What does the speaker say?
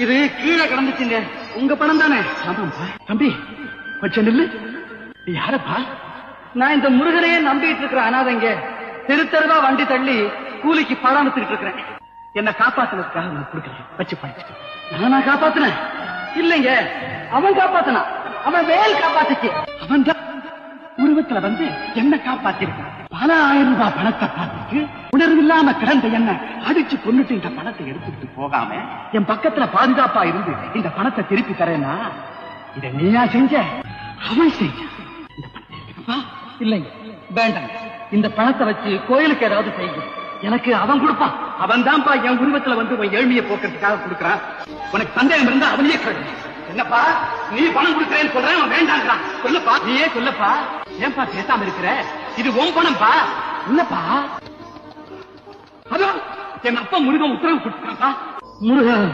இது கீழே கிடந்துச்சுங்க. உங்க பணம் தானே? ஆமாப்பா. தம்பி கொஞ்சம் நில்லு. யாரப்பா? நான் இந்த முருகனையே நம்பிட்டு இருக்கிற அனாதைங்க. தெரு தெருவா வண்டி தள்ளி கூலிக்கு பணம் அனுப்பிட்டு இருக்கிறேன். என்ன காப்பாத்துனதுக்காக நான் கொடுக்குறேன். வச்சு படிச்சுட்டு. நானா காப்பாத்தினேன்? இல்லைங்க, அவன் காப்பாத்தினான். அவன் வேல் காப்பாத்துச்சு. அவன் தான் உருவத்துல வந்து என்ன காப்பாத்திருக்கான். பல 1000 ரூபாய் பணத்தை பார்த்துட்டு உணர்வு இல்லாம கிடந்த என்ன அடிச்சு கொண்டுட்டு இந்த பணத்தை எடுத்துட்டு போகாம என் பக்கத்துல பாதுகாப்பா இருந்து இந்த பணத்தை திருப்பி தரேன்னா இதை நீயா செஞ்ச? அவன் செஞ்ச. இந்த பணத்தை எடுத்துக்கப்பா. இல்லைங்க, வேண்டாம். இந்த பணத்தை வச்சு கோயிலுக்கு ஏதாவது செய்யுங்க. எனக்கு அவன் கொடுப்பான். அவன் தான்ப்பா என் உருவத்துல வந்து உன் ஏழ்மையை போக்குறதுக்காக கொடுக்கறான். உனக்கு சந்தேகம் இருந்தா அவனையே கேளு. என்னப்பா நீ பணம் கொடுக்கறேன்னு சொல்றேன், அவன் வேண்டாங்கிறான். சொல்லப்பா, நீயே சொல்லப்பா. ஏன்பா பேசாம இருக்கிற? இது உன் பணம்பா. இல்லப்பா, அதான் என் அப்பா முருகன் உத்தரவு கொடுத்துருக்காப்பா. முருகன்